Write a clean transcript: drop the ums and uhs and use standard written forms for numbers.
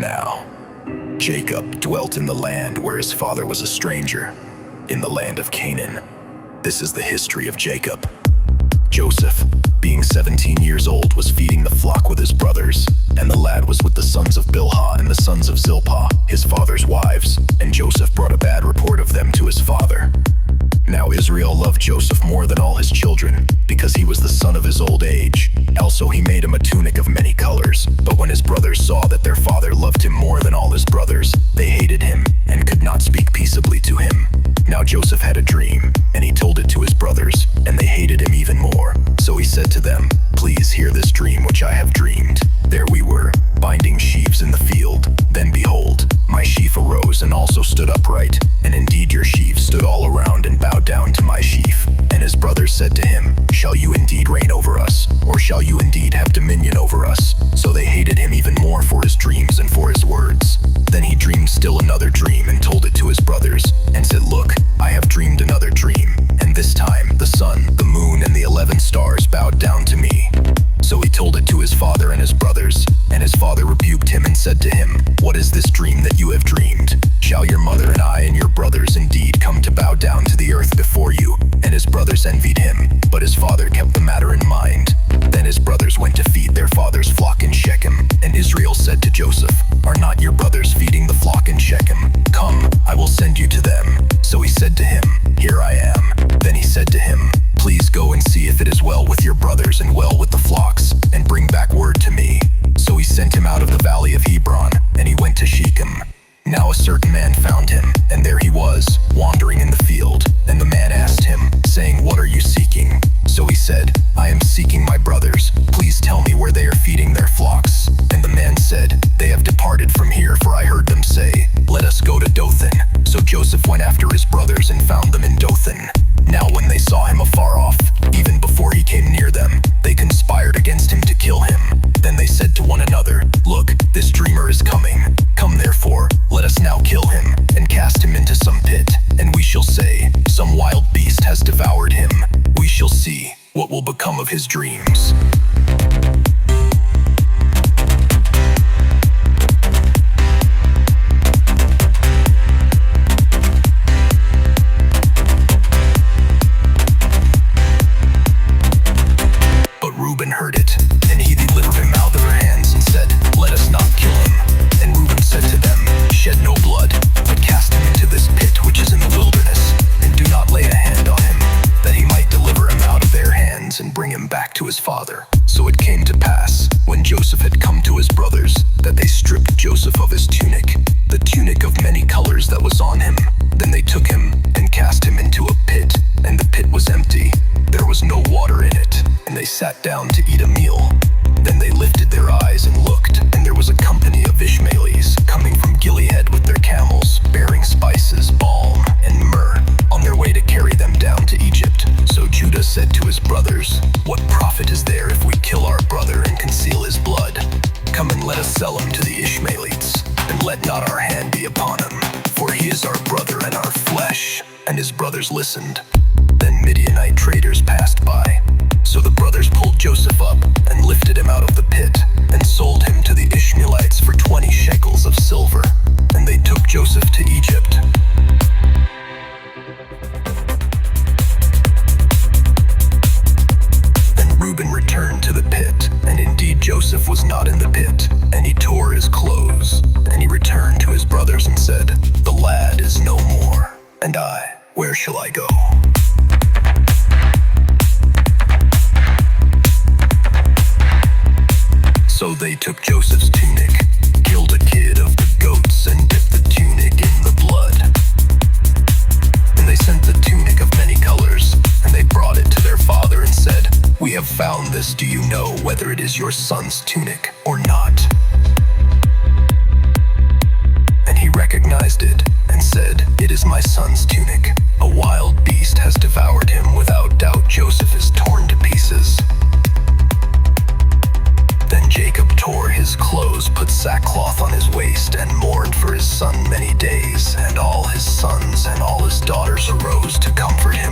Now, Jacob dwelt in the land where his father was a stranger, in the land of Canaan. This is the history of Jacob. Joseph, being 17 years old, was feeding the flock with his brothers, and the lad was with the sons of Bilhah and the sons of Zilpah, his father's wives, and Joseph brought a bad report of them to his father. Now Israel loved Joseph more than all his children, because he was the son of his old age. Also he made him a tunic of many colors. But when his brothers saw that their father loved him more than all his brothers, they hated him, and could not speak peaceably to him. Now Joseph had a dream, and he told it to his brothers, and they hated him even more. So he said to them, "Please hear this dream which I have dreamed. There we were, binding sheaves in the field. Then behold, my sheaf arose and also stood upright, and indeed your sheaves stood all around and bowed down to my sheaf." And his brothers said to him, "Shall you indeed reign over us, or shall you indeed have dominion over us?" So they hated him even more for his dreams and for his words. Then he dreamed still another dream and told it to his brothers, and said, "Look, I have dreamed another dream, and this time the sun, the moon, and the 11 stars bowed down to me." So he told it to his father and his brothers, and his father rebuked him and said to him, "What is this dream that you have dreamed? Shall your mother and I and your brothers indeed come to bow down to the earth before you?" And his brothers envied him, but his father kept the matter in mind. Then his brothers went to feed their father's flock in Shechem, and Israel said to Joseph, "Are not your brothers feeding the flock in Shechem? Come, I will send you to them." So he said to him, "Here I am." Then he said to him, "Please go and see if it is well with your brothers and well with the flocks, and bring back word to me." So he sent him out of the valley of Hebron, and he went to Shechem. Now a certain man found him, and there he was, wandering in the field. And the man asked him, saying, "What are you seeking?" So he said, "I am seeking my brothers. Please tell me where they are feeding their flocks." And the man said, "They have departed from here, for I heard them say, 'Let us go to Dothan.'" So Joseph went after his brothers and found them in Dothan. Now when they saw him afar off, even before he came near them, they conspired against him to kill him. Then they said to one another, "Look, this dreamer is coming. Come therefore, let us now kill him, and cast him into some pit, and we shall say, 'Some wild beast has devoured him.' We shall see what will become of his dreams." But Reuben heard it, and he delivered him out of their hands and said, "Let us not kill him." And Reuben said to them, "Shed no blood, but cast him into this pit which is in the wilderness, and do not lay a hand on him, that he might deliver him out of their hands and bring him back to his father." So it came to pass, when Joseph had come to his brothers, that they stripped Joseph of his tunic, the tunic of many colors that was on him. Then they took him and cast him into a pit, and the pit was empty. There was no water in it, and they sat down to eat a meal. Then they lifted their eyes and looked, and there was a company of Ishmaelis coming from Gilead with their camels, bearing spices, balm, and myrrh, on their way to carry them down to Egypt. So Judah said to his brothers, "What profit is there if we kill our brother and conceal his blood? Come and let us sell him to the Ishmaelites, and let not our hand be upon him, for he is our brother and our flesh." And his brothers listened. Then Midianite traders passed by. So the brothers pulled Joseph up and lifted him out of the pit, and sold him to the Ishmaelites for 20 shekels of silver. And they took Joseph to Egypt. Then Reuben returned to the pit, and indeed Joseph was not in the pit. And he tore his clothes, and he returned to his brothers and said, "The lad is no more, and I, where shall I go?" So they took Joseph's tunic, killed a kid of the goats, and dipped the tunic in the blood. And they sent the tunic of many colors, and they brought it to their father and said, "We have found this. Do you know whether it is your son's tunic or not?" And he recognized it and said, "It is my son's tunic. A wild beast has devoured him. Without doubt Joseph is torn to pieces." Then Jacob tore his clothes, put sackcloth on his waist, and mourned for his son many days. And all his sons and all his daughters arose to comfort him